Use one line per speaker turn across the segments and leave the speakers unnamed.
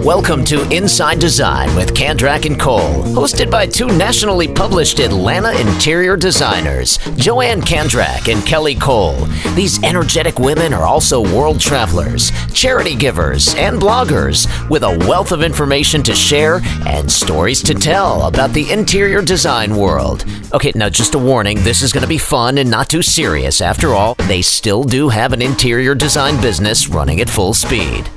Welcome to Inside Design with Kandrak and Cole, hosted by two nationally published Atlanta interior designers, Joanne Kandrak and Kelly Cole. These energetic women are also world travelers, charity givers, and bloggers with a wealth of information to share and stories to tell about the interior design world. Okay, now just a warning, this is going to be fun and not too serious. After all, they still do have an interior design business running at full speed.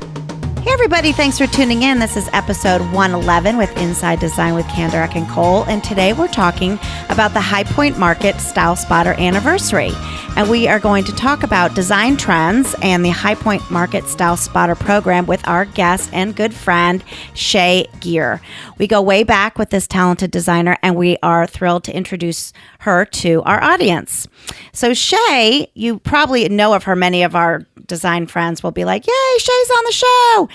Hey everybody, thanks for tuning in. This is episode 111 with Inside Design with Kandrak and Cole, and today we're talking about the High Point Market Style Spotter Anniversary. And we are going to talk about design trends and the High Point Market Style Spotter program with our guest and good friend, Shay Geyer. We go way back with this talented designer, and we are thrilled to introduce her to our audience. So Shay, you probably know of her. Many of our design friends will be like, yay, Shay's on the show.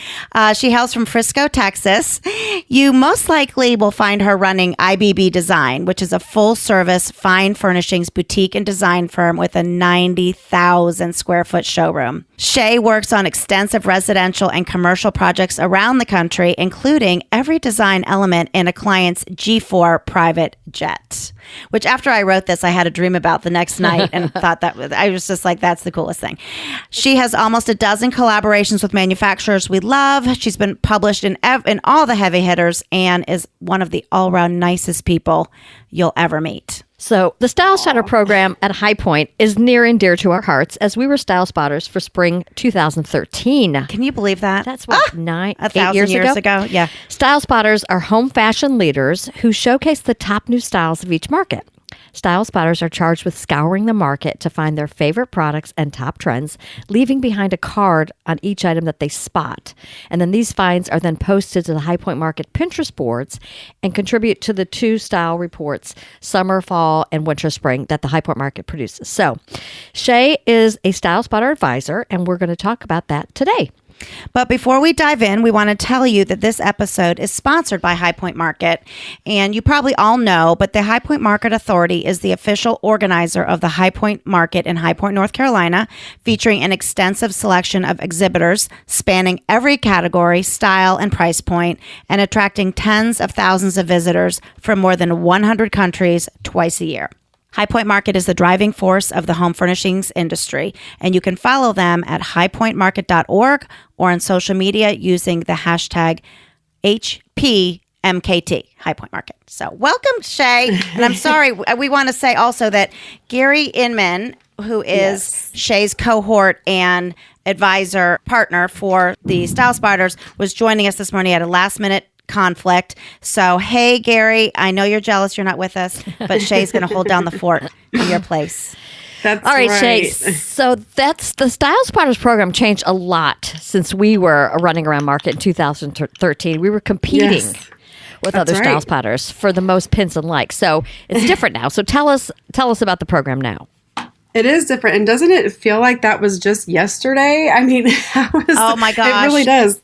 She hails from Frisco, Texas. You most likely will find her running IBB Design, which is a full-service fine furnishings boutique and design firm with a 90,000 square foot showroom. Shay works on extensive residential and commercial projects around the country, including every design element in a client's G4 private jet, which after I wrote this, I had a dream about the next night and thought I was just like, that's the coolest thing. She has almost a dozen collaborations with manufacturers we love. She's been published in all the heavy hitters and is one of the all-around nicest people you'll ever meet.
So the Style Spotter program at High Point is near and dear to our hearts as we were Style Spotters for spring 2013.
Can you believe that?
That's what, 8 years
ago? Yeah.
Style Spotters are home fashion leaders who showcase the top new styles of each market. Style Spotters are charged with scouring the market to find their favorite products and top trends, leaving behind a card on each item that they spot. And then these finds are then posted to the High Point Market Pinterest boards and contribute to the two style reports, summer, fall, and winter, spring, that the High Point Market produces. So Shay is a Style Spotter advisor, and we're going to talk about that today.
But before we dive in, we want to tell you that this episode is sponsored by High Point Market. And you probably all know, but the High Point Market Authority is the official organizer of the High Point Market in High Point, North Carolina, featuring an extensive selection of exhibitors spanning every category, style, and price point, and attracting tens of thousands of visitors from more than 100 countries twice a year. High Point Market is the driving force of the home furnishings industry, and you can follow them at highpointmarket.org or on social media using the hashtag HPMKT, High Point Market. So welcome, Shay. And I'm sorry, we want to say also that Gary Inman, who is Shay's cohort and advisor partner for the Style Spotters, was joining us this morning at a last-minute conflict. So, hey, Gary, I know you're jealous you're not with us, but Shay's going to hold down the fort in your place.
That's
all right,
right.
Shay. So that's the Style Spotters program changed a lot since we were running around market in 2013. We were competing with other Style Spotters for the most pins and likes. So it's different now. So tell us about the program now.
It is different. And doesn't it feel like that was just yesterday? I mean,
oh my gosh.
It really does.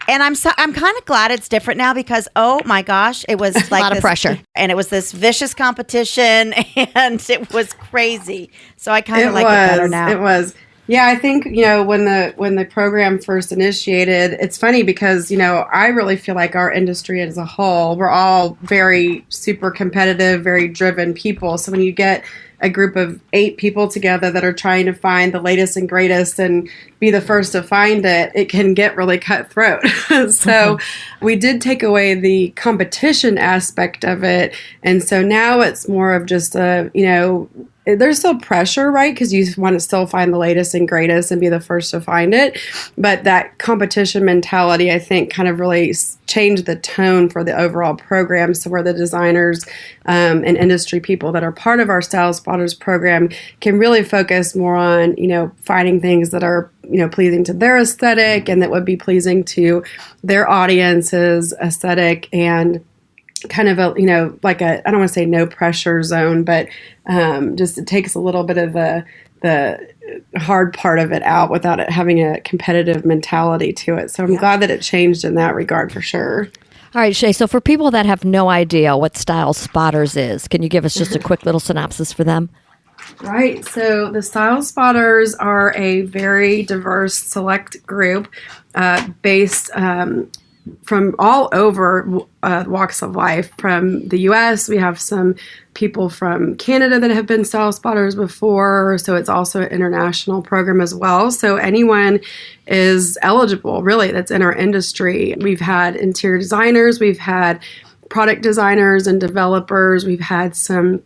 And I'm kind of glad it's different now because, oh my gosh, it was like
a lot of pressure.
And it was this vicious competition and it was crazy. So I kind of like it better now.
It was. Yeah, I think, when the program first initiated, it's funny because, I really feel like our industry as a whole, we're all very super competitive, very driven people. So when you get a group of 8 people together that are trying to find the latest and greatest and be the first to find it, it can get really cutthroat. So we did take away the competition aspect of it. And so now it's more of just there's still pressure, right? Because you want to still find the latest and greatest and be the first to find it. But that competition mentality, I think, kind of really changed the tone for the overall program. So where the designers and industry people that are part of our Style Spotters program can really focus more on, finding things that are, pleasing to their aesthetic and that would be pleasing to their audience's aesthetic, and kind of I don't want to say no pressure zone, but just it takes a little bit of the hard part of it out without it having a competitive mentality to it. So I'm glad that it changed in that regard for sure.
All right, Shay, so for people that have no idea what Style Spotters is, can you give us just a quick little synopsis for them?
Right. So the Style Spotters are a very diverse select group based from all over walks of life. From the U.S., we have some people from Canada that have been style spotters before, so it's also an international program as well. So anyone is eligible, really, that's in our industry. We've had interior designers, we've had product designers and developers, we've had some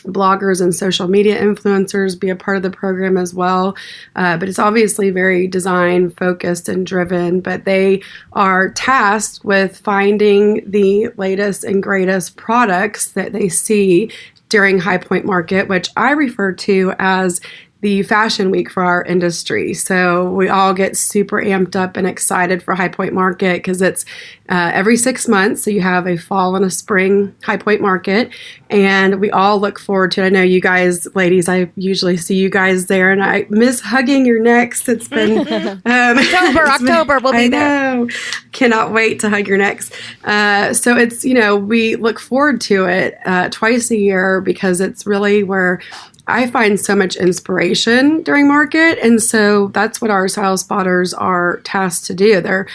bloggers and social media influencers be a part of the program as well. But it's obviously very design focused and driven, but they are tasked with finding the latest and greatest products that they see during High Point Market, which I refer to as the fashion week for our industry. So we all get super amped up and excited for High Point Market because it's every 6 months. So you have a fall and a spring High Point Market, and we all look forward to it. I know you guys, ladies, I usually see you guys there, and I miss hugging your necks. It's been
October, we'll be there.
Cannot wait to hug your necks. So it's, we look forward to it twice a year because it's really where I find so much inspiration during market. And so that's what our style spotters are tasked to do. They're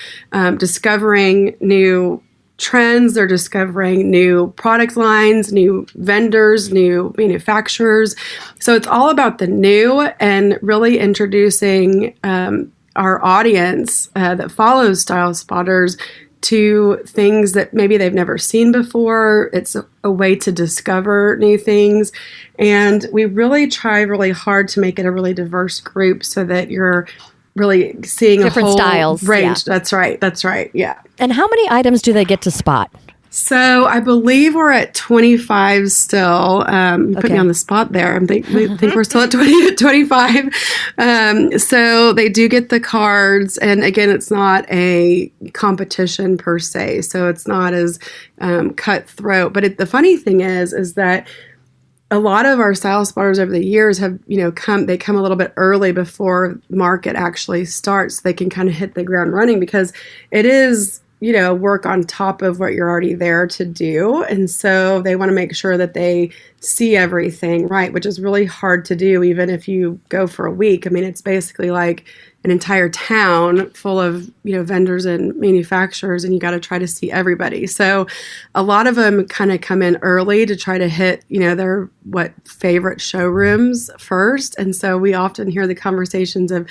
discovering new trends. They're discovering new product lines, new vendors, new manufacturers. So it's all about the new and really introducing our audience that follows style spotters to things that maybe they've never seen before. It's a way to discover new things. And we really try really hard to make it a really diverse group so that you're really seeing
different
a whole
styles,
range.
yeah.
That's right. Yeah.
And how many items do they get to spot?
So I believe we're at 25 still. You put me on the spot there. I think we're still at 25. So they do get the cards. And again, it's not a competition per se. So it's not as cutthroat. But the funny thing is that a lot of our style spotters over the years have, come a little bit early before market actually starts. So they can kind of hit the ground running because it is, work on top of what you're already there to do. And so they want to make sure that they see everything right, which is really hard to do even if you go for a week. I mean, it's basically like an entire town full of, vendors and manufacturers, and you got to try to see everybody. So a lot of them kind of come in early to try to hit, their favorite showrooms first. And so we often hear the conversations of,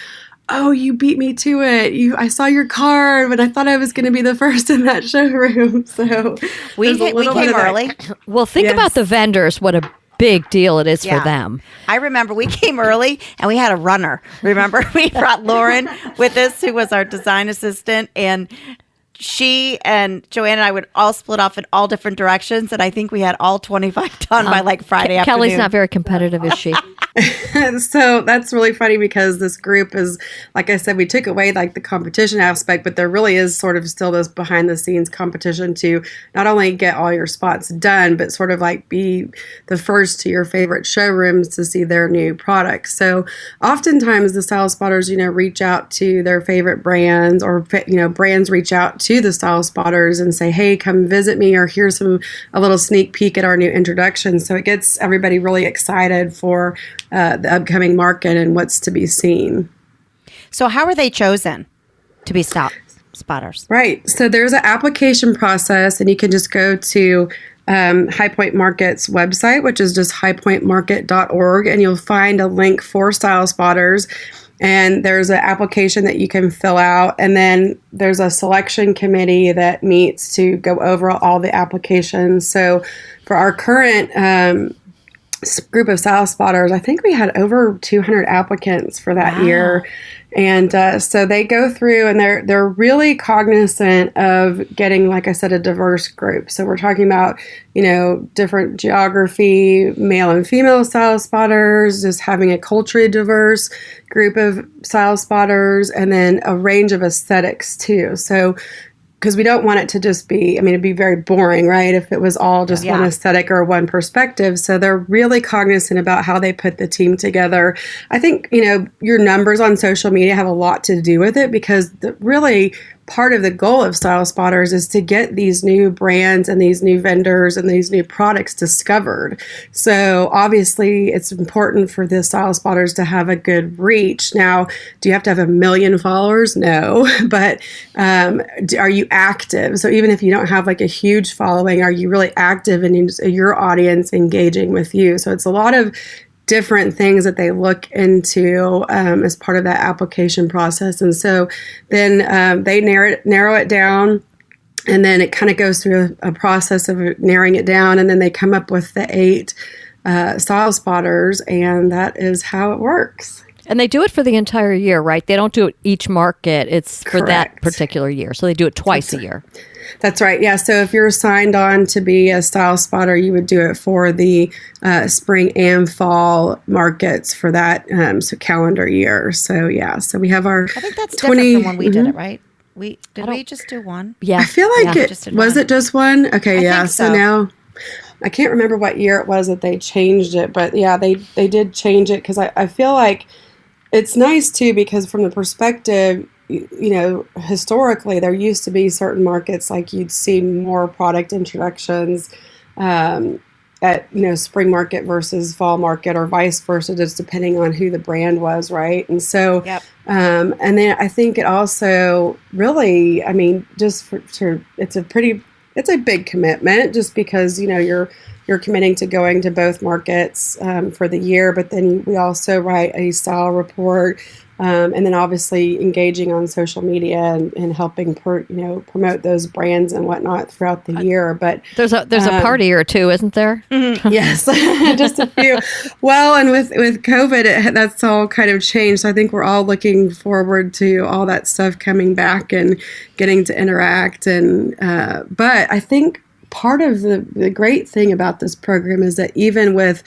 oh, you beat me to it. I saw your card, but I thought I was going to be the first in that showroom. So
we came early.
Well, think about the vendors. What a big deal it is for them.
I remember we came early and we had a runner. Remember, we brought Lauren with us, who was our design assistant, and she and Joanne and I would all split off in all different directions, and I think we had all 25 done by like Friday afternoon.
Kelly's not very competitive, is she?
So that's really funny because this group is, like I said, we took away like the competition aspect, but there really is sort of still this behind the scenes competition to not only get all your spots done, but sort of like be the first to your favorite showrooms to see their new products. So oftentimes the style spotters, reach out to their favorite brands, or, brands reach out to the style spotters and say, hey, come visit me, or here's a little sneak peek at our new introduction. So it gets everybody really excited for the upcoming market and what's to be seen.
So how are they chosen to be style spotters?
Right. So there's an application process, and you can just go to High Point Market's website, which is just highpointmarket.org, and you'll find a link for style spotters. And there's an application that you can fill out. And then there's a selection committee that meets to go over all the applications. So for our current group of style spotters, I think we had over 200 applicants for that year. And so they go through, and they're really cognizant of getting, like I said, a diverse group. So we're talking about, different geography, male and female style spotters, just having a culturally diverse group of style spotters, and then a range of aesthetics too. So because we don't want it to just be, it'd be very boring, right, if it was all just one aesthetic or one perspective. So they're really cognizant about how they put the team together. I think, your numbers on social media have a lot to do with it, because really part of the goal of Style Spotters is to get these new brands and these new vendors and these new products discovered. So obviously it's important for the Style Spotters to have a good reach. Now, do you have to have 1 million followers? No, but are you active? So even if you don't have like a huge following, are you really active in your audience engaging with you? So it's a lot of different things that they look into as part of that application process. And so then they narrow it down, and then it kind of goes through a process of narrowing it down, and then they come up with the 8 Style Spotters, and that is how it works.
And they do it for the entire year, right? They don't do it each market. It's for that particular year. So they do it twice a year.
That's right. Yeah. So if you're signed on to be a Style Spotter, you would do it for the spring and fall markets for that calendar year. So yeah. So we have our
I think that's different from when we did it, right? Did we just do one?
Yeah.
I feel like it just one? Okay. Yeah. So now I can't remember what year it was that they changed it, but yeah, they did change it because I feel like it's nice too, because from the perspective, historically there used to be certain markets like you'd see more product introductions at spring market versus fall market, or vice versa, just depending on who the brand was, right? And so and then I think it also really, just it's a big commitment, just because you're committing to going to both markets for the year, but then we also write a style report, and then obviously engaging on social media and helping promote those brands and whatnot throughout the year. But
there's a party or two, isn't there?
Yes, just a few. Well, and with COVID, that's all kind of changed. So I think we're all looking forward to all that stuff coming back and getting to interact. And but I think part of the great thing about this program is that even with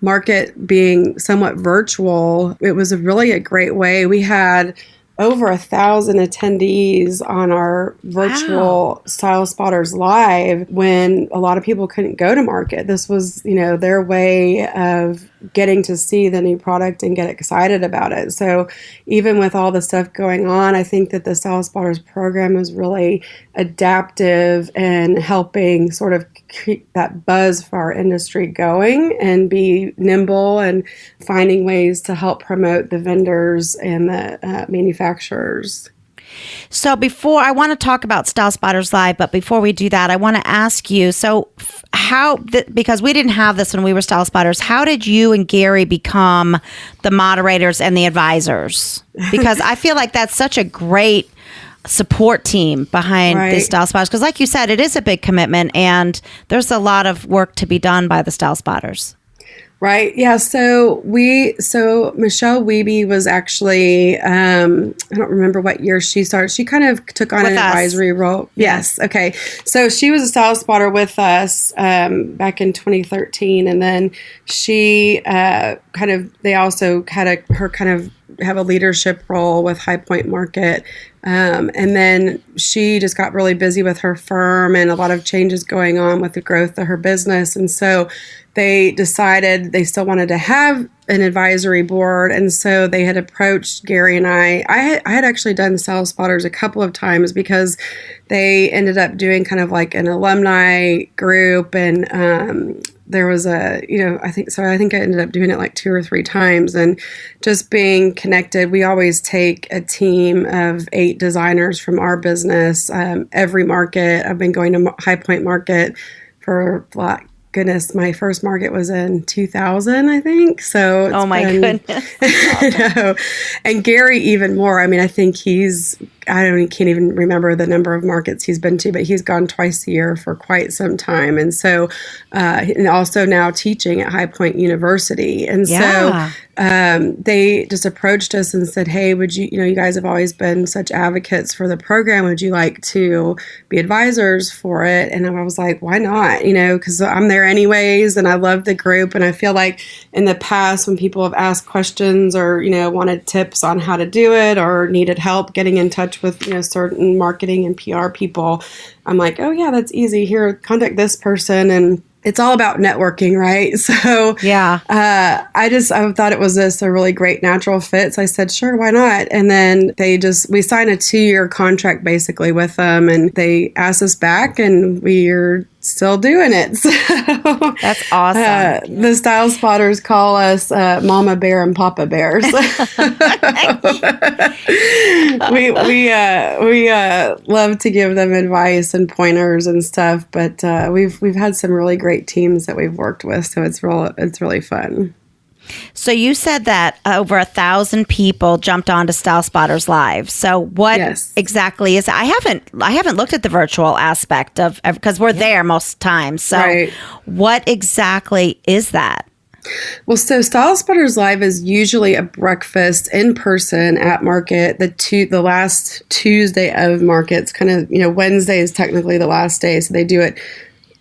market being somewhat virtual, it was really a great way. We had over 1,000 attendees on our virtual Style Spotters Live when a lot of people couldn't go to market. This was, their way of getting to see the new product and get excited about it. So even with all the stuff going on, I think that the Style Spotters program is really adaptive and helping sort of keep that buzz for our industry going and be nimble and finding ways to help promote the vendors and the manufacturers.
So before, I want to talk about Style Spotters Live, but before we do that, I want to ask you, so because we didn't have this when we were Style Spotters, how did you and Gary become the moderators and the advisors? Because I feel like that's such a great support team behind the Style Spotters. Because like you said, it is a big commitment, and there's a lot of work to be done by the Style Spotters.
Right. Yeah. So Michelle Wiebe was actually, I don't remember what year she started. She kind of took on an advisory role. Yes. Okay. So she was a Style Spotter with us back in 2013. And then she they also had her have a leadership role with High Point Market. And then she just got really busy with her firm and a lot of changes going on with the growth of her business. And so they decided they still wanted to have an advisory board. And so they had approached Gary and I. I had actually done Style Spotters a couple of times because they ended up doing kind of like an alumni group. And there was I think I ended up doing it like 2 or 3 times. And just being connected, we always take a team of 8 designers from our business, every market. I've been going to High Point Market for goodness, my first market was in 2000, I think. So
oh my goodness.
And Gary even more. I think he can't even remember the number of markets he's been to, but he's gone twice a year for quite some time. And so, and also now teaching at High Point University. And so they just approached us and said, hey, would you guys have always been such advocates for the program. Would you like to be advisors for it? And I was like, why not? Because I'm there anyways, and I love the group. And I feel like in the past, when people have asked questions or, wanted tips on how to do it or needed help getting in touch with, certain marketing and PR people, I'm like, oh yeah, that's easy. Here, contact this person. And it's all about networking, right? So
Yeah.
I thought it was just a really great natural fit. So I said, sure, why not? And then we signed a 2-year contract basically with them, and they asked us back, and we're still doing it. So
That's awesome.
the Style Spotters call us Mama Bear and Papa Bears. we love to give them advice and pointers and stuff, but we've had some really great teams that we've worked with, so it's really fun.
So you said that over 1,000 people jumped onto Style Spotters Live. So what exactly is? I haven't looked at the virtual aspect of, because we're there most times. So what exactly is that?
Well, so Style Spotters Live is usually a breakfast in person at market. The last Tuesday of markets, kind of, Wednesday is technically the last day, so they do it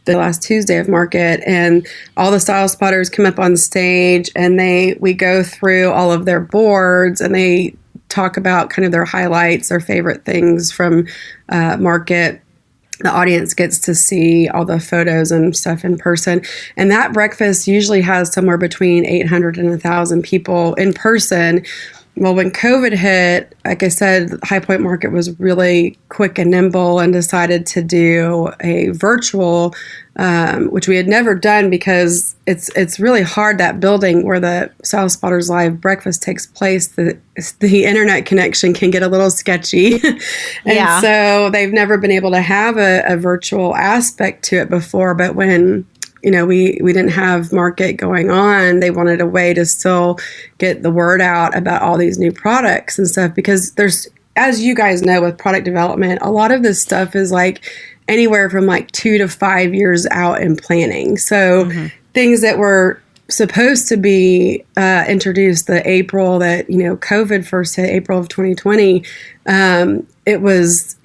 the last Tuesday of market, and all the Style Spotters come up on stage, and we go through all of their boards, and they talk about kind of their highlights, their favorite things from market. The audience gets to see all the photos and stuff in person. And that breakfast usually has somewhere between 800 and 1,000 people in person. Well, when COVID hit, like I said, High Point Market was really quick and nimble and decided to do a virtual, which we had never done because it's really hard, that building where the Style Spotters Live breakfast takes place. The internet connection can get a little sketchy. And so they've never been able to have a virtual aspect to it before. But when we didn't have market going on, they wanted a way to still get the word out about all these new products and stuff, because there's, as you guys know, with product development, a lot of this stuff is like anywhere from like 2 to 5 years out in planning. So things that were supposed to be introduced the April that, COVID first hit, April of 2020, it was,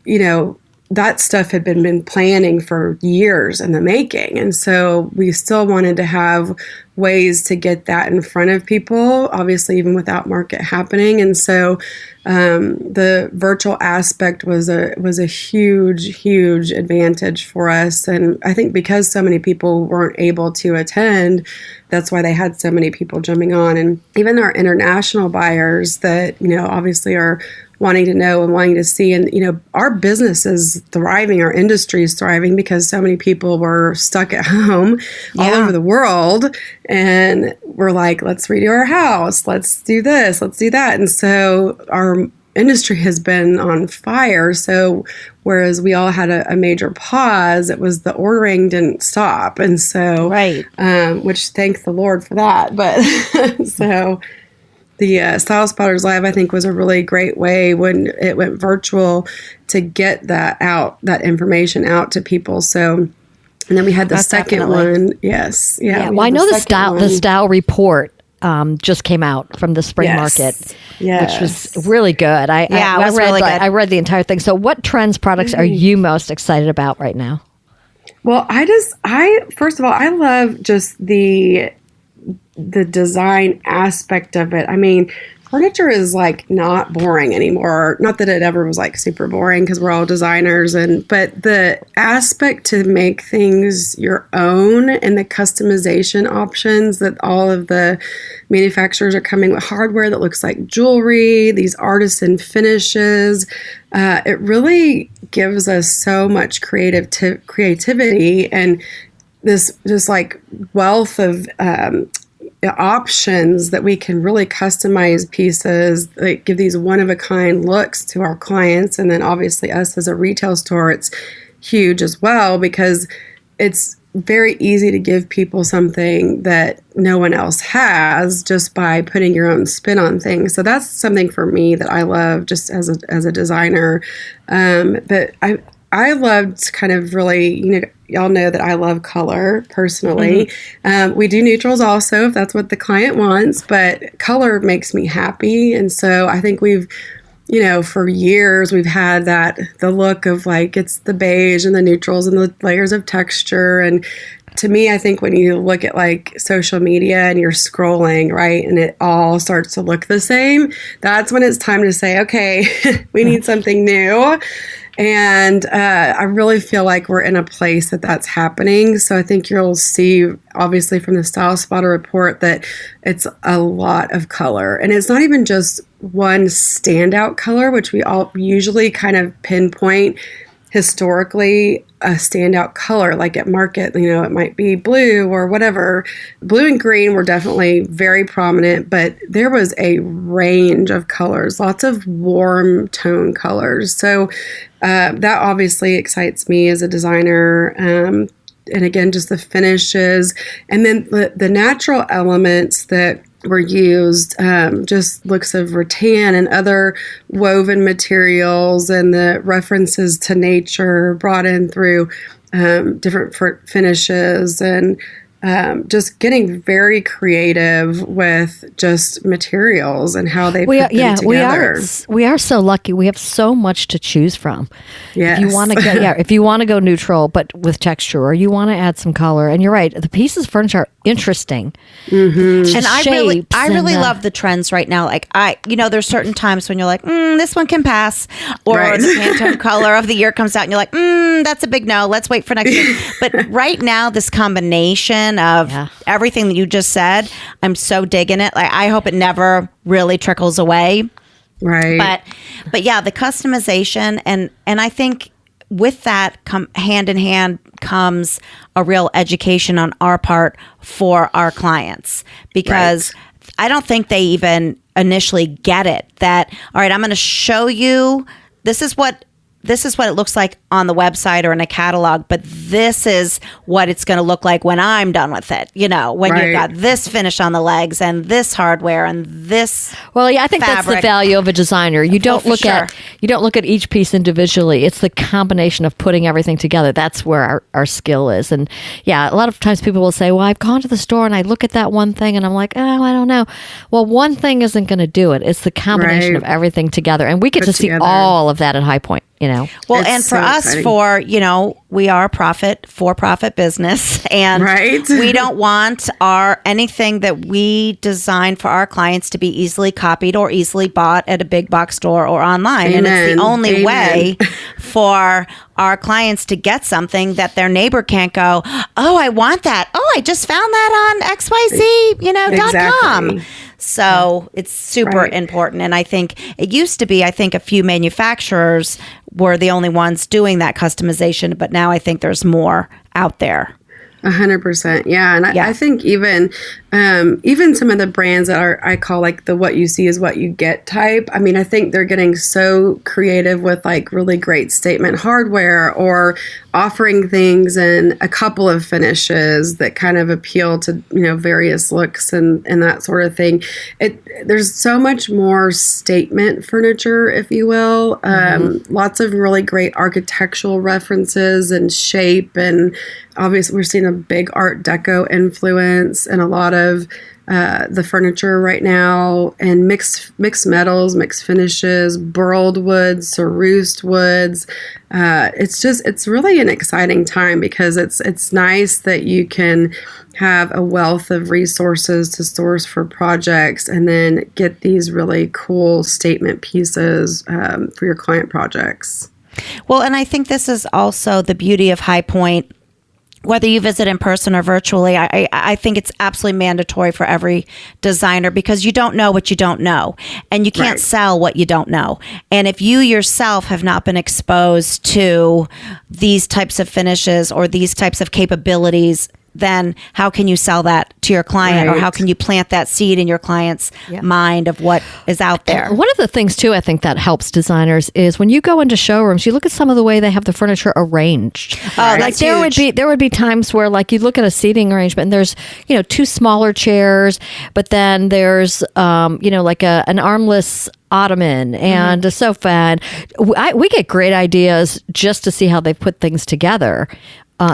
that stuff had been planning for years in the making. And so we still wanted to have ways to get that in front of people, obviously, even without market happening. And so the virtual aspect was a huge advantage for us. And I think because so many people weren't able to attend, that's why they had so many people jumping on. And even our international buyers that, obviously are wanting to know and wanting to see. And, our business is thriving, our industry is thriving because so many people were stuck at home all over the world. And we're like, let's redo our house. Let's do this. Let's do that. And so our industry has been on fire. So whereas we all had a major pause, it was the ordering didn't stop. And so, which thank the Lord for that. But so the Style Spotters Live, I think, was a really great way when it went virtual to get that information out to people. So, and then we had the second one. Yes. Yeah.
Well, I know the style report just came out from the spring market, which was really good. I read the entire thing. So what trends, products are you most excited about right now?
Well, first of all, I love just the design aspect of it. I mean, furniture is like not boring anymore. Not that it ever was like super boring because we're all designers, but the aspect to make things your own and the customization options that all of the manufacturers are coming with, hardware that looks like jewelry, these artisan finishes. It really gives us so much creativity and this just like wealth of options that we can really customize pieces that give these one-of-a-kind looks to our clients. And then obviously us as a retail store, it's huge as well because it's very easy to give people something that no one else has just by putting your own spin on things. So that's something for me that I love just as a designer. But I loved kind of really, y'all know that I love color personally. We do neutrals also if that's what the client wants, but color makes me happy. And so I think we've, for years we've had the look of like, it's the beige and the neutrals and the layers of texture. And to me, I think when you look at like social media and you're scrolling, right, and it all starts to look the same, that's when it's time to say, okay, we need something new. And I really feel like we're in a place that that's happening. So I think you'll see, obviously, from the Style Spotter report that it's a lot of color. And it's not even just one standout color, which we all usually kind of pinpoint historically a standout color, like at market, it might be blue or whatever. Blue and green were definitely very prominent, but there was a range of colors, lots of warm tone colors. So that obviously excites me as a designer. And again, just the finishes and then the natural elements that were used, just looks of rattan and other woven materials and the references to nature brought in through different finishes and just getting very creative with just materials and how they put them together.
We are so lucky. We have so much to choose from.
Yes.
If you want to go neutral but with texture, or you want to add some color, and you're right, the pieces of furniture are interesting.
Mm-hmm. And I really love the trends right now. Like there's certain times when you're like, this one can pass, or the Pantone color of the year comes out, and you're like, that's a big no. Let's wait for next year. But right now, this combination of everything that you just said, I'm so digging it. Like, I hope it never really trickles away.
Right.
But yeah, the customization and I think with that hand in hand comes a real education on our part for our clients, because I don't think they even initially get it that, all right, I'm going to show you, this is what it looks like on the website or in a catalog, but this is what it's going to look like when I'm done with it. When you've got this finish on the legs and this hardware and this.
Well, yeah, I think that's the value of a designer. You don't look at each piece individually. It's the combination of putting everything together. That's where our skill is. And yeah, a lot of times people will say, well, I've gone to the store and I look at that one thing and I'm like, oh, I don't know. Well, one thing isn't going to do it. It's the combination of everything together. And we get to see all of that at High Point. Well,
it's and for us, exciting. We are a for-profit business, and we don't want anything that we design for our clients to be easily copied or easily bought at a big box store or online.
Amen.
And it's the only way for our clients to get something that their neighbor can't go, oh, I want that. Oh, I just found that on XYZ, .com. So it's super important. And I think it used to be, a few manufacturers were the only ones doing that customization, but now I think there's more out there.
100%. Yeah. And I think even some of the brands that I call like the what you see is what you get type. I mean, I think they're getting so creative with like really great statement hardware or offering things in a couple of finishes that kind of appeal to, various looks and that sort of thing. There's so much more statement furniture, if you will. Lots of really great architectural references and shape, and obviously we're seeing a big Art Deco influence and a lot of the furniture right now, and mixed metals, mixed finishes, burled woods, cerused woods. It's really an exciting time because it's nice that you can have a wealth of resources to source for projects and then get these really cool statement pieces for your client projects.
Well, and I think this is also the beauty of High Point. Whether you visit in person or virtually, I think it's absolutely mandatory for every designer, because you don't know what you don't know, and you can't sell what you don't know. And if you yourself have not been exposed to these types of finishes or these types of capabilities, then how can you sell that to your client, or how can you plant that seed in your client's mind of what is out there?
One of the things too, I think that helps designers is when you go into showrooms, you look at some of the way they have the furniture arranged.
Like
there would be times where like you look at a seating arrangement and there's two smaller chairs, but then there's like an armless ottoman and a sofa, and we get great ideas just to see how they put things together.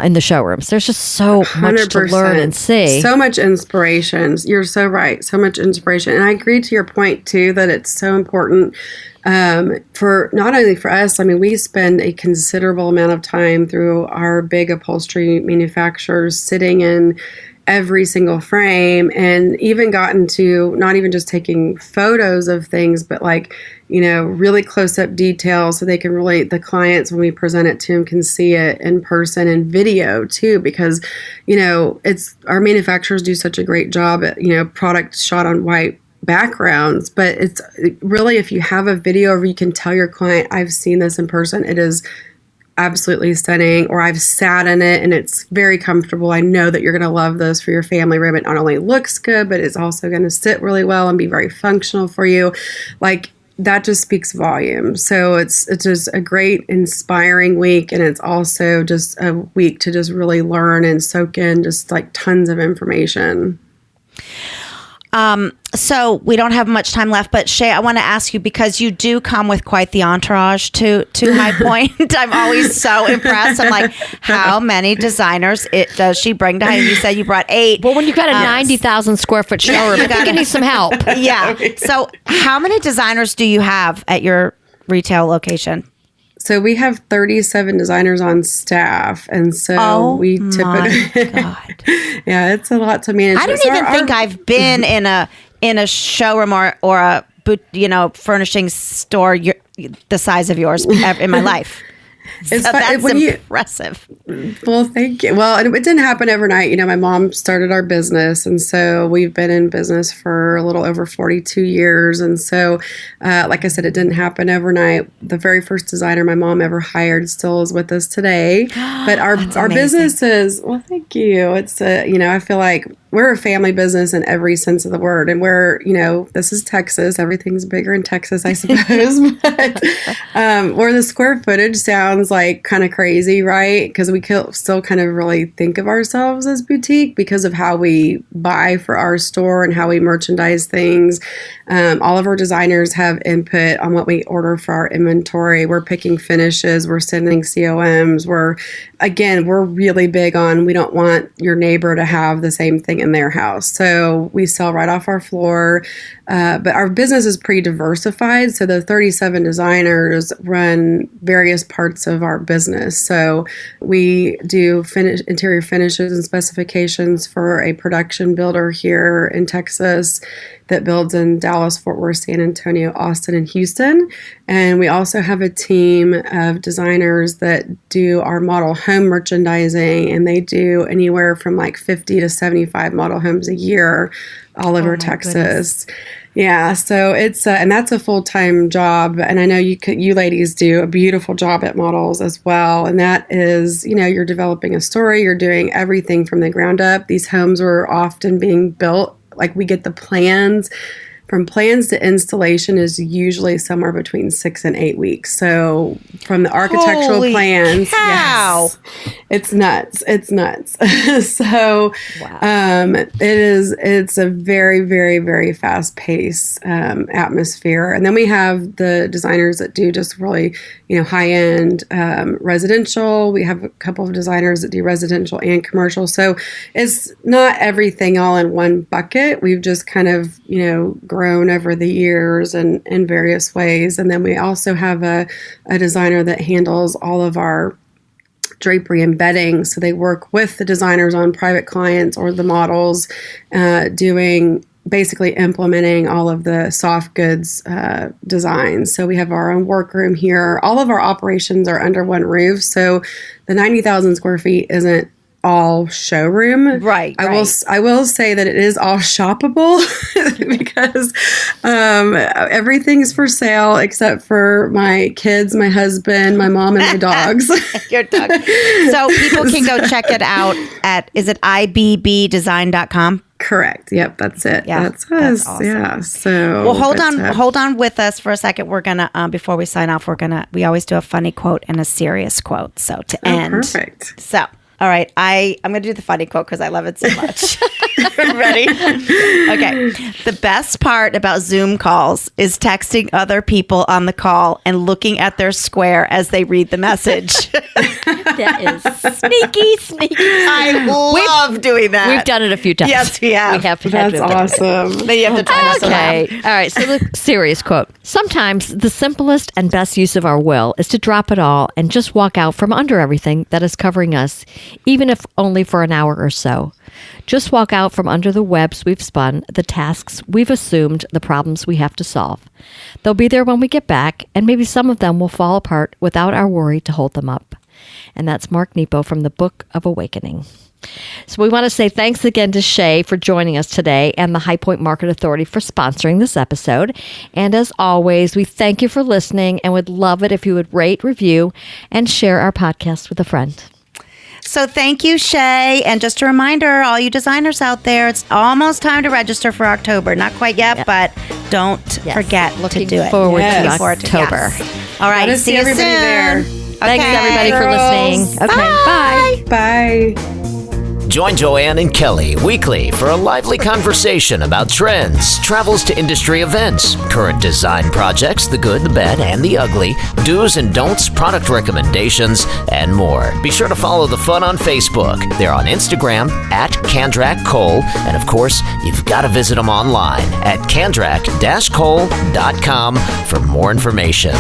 In the showrooms, there's just so 100%. Much to learn and see.
So much inspiration. You're so right. So much inspiration. And I agree to your point, too, that it's so important for not only for us. I mean, we spend a considerable amount of time through our big upholstery manufacturers sitting in every single frame, and even gotten to not even just taking photos of things, but like, really close up details so they can really, the clients, when we present it to them, can see it in person and video too, because, it's our manufacturers do such a great job at, product shot on white backgrounds, but it's really, if you have a video where you can tell your client, I've seen this in person, it is absolutely stunning, or I've sat in it and it's very comfortable. I know that you're going to love this for your family room. It not only looks good, but it's also going to sit really well and be very functional for you. Like, that just speaks volumes. So it's just a great, inspiring week, and it's also just a week to just really learn and soak in just like tons of information.
So we don't have much time left, but Shay, I want to ask you, because you do come with quite the entourage to High Point. I'm always so impressed. I'm like, how many designers does she bring to High Point? You said you brought 8.
Well, when you've got a 90,000 square foot showroom, I think you need some help.
Yeah. So how many designers do you have at your retail location?
So we have 37 designers on staff, and so we typically,
God.
Yeah, it's a lot to manage.
I don't even think I've been in a showroom or a furnishing store the size of yours in my life.
It's
so that's impressive.
Well, thank you. Well, it didn't happen overnight. My mom started our business, and so we've been in business for a little over 42 years. And so, like I said, it didn't happen overnight. The very first designer my mom ever hired still is with us today. But our business is, well, thank you. It's I feel like we're a family business in every sense of the word. And this is Texas. Everything's bigger in Texas, I suppose. But where the square footage sounds like kind of crazy, right? Because we still kind of really think of ourselves as boutique because of how we buy for our store and how we merchandise things. All of our designers have input on what we order for our inventory. We're picking finishes. We're sending COMs. We're really big on, we don't want your neighbor to have the same thing in their house. So we sell right off our floor. But our business is pretty diversified. So the 37 designers run various parts of our business. So we do interior finishes and specifications for a production builder here in Texas that builds in Dallas, Fort Worth, San Antonio, Austin, and Houston. And we also have a team of designers that do our model home merchandising, and they do anywhere from like 50 to 75 model homes a year all over Texas. Goodness. Yeah, so it's and that's a full-time job, and I know you ladies do a beautiful job at models as well. And that is, you're developing a story, you're doing everything from the ground up. These homes are often being built, like we get the plans. From plans to installation is usually somewhere between 6 and 8 weeks. So from the architectural plans, yes, it's nuts. It's nuts. So wow. It's a very, very, very fast paced atmosphere. And then we have the designers that do just really, high end residential. We have a couple of designers that do residential and commercial. So it's not everything all in one bucket. We've just kind of, grown over the years and in various ways. And then we also have a designer that handles all of our drapery and bedding. So they work with the designers on private clients or the models, basically implementing all of the soft goods designs. So we have our own workroom here. All of our operations are under one roof. So the 90,000 square feet isn't all showroom.
Right.
I will say that it is all shoppable because everything's for sale except for my kids, my husband, my mom, and my dogs.
Your dog. So people can go check it out at, is it IBBdesign.com?
Correct. Yep, that's it.
Yeah,
that's us.
That's awesome.
Yeah. So
well, hold on with us for a second. We're gonna before we sign off, we always do a funny quote and a serious quote. So to end.
Perfect.
So. All right, I'm going to do the funny quote because I love it so much. Ready? Okay. The best part about Zoom calls is texting other people on the call and looking at their square as they read the message.
That is sneaky.
I love doing that.
We've done it a few times.
Yes, we have.
That's awesome.
Then you have to try to
Okay. All right. So the serious quote. Sometimes the simplest and best use of our will is to drop it all and just walk out from under everything that is covering us, even if only for an hour or so. Just walk out from under the webs we've spun, the tasks we've assumed, the problems we have to solve. They'll be there when we get back, and maybe some of them will fall apart without our worry to hold them up. And that's Mark Nepo from the Book of Awakening. So we want to say thanks again to Shay for joining us today and the High Point Market Authority for sponsoring this episode. And as always, we thank you for listening and would love it if you would rate, review, and share our podcast with a friend.
So thank you, Shay. And just a reminder, all you designers out there, it's almost time to register for October. Not quite yet, but don't forget to do it.
Forward
Looking
to October.
All right,
Let us
see you
everybody
soon.
there.
Thanks, everybody, for listening. Okay, bye.
Bye.
Join Joanne and Kelly weekly for a lively conversation about trends, travels to industry events, current design projects, the good, the bad, and the ugly, do's and don'ts, product recommendations, and more. Be sure to follow the fun on Facebook. They're on Instagram at Kandrak Cole, and of course, you've got to visit them online at kandrak-cole.com for more information.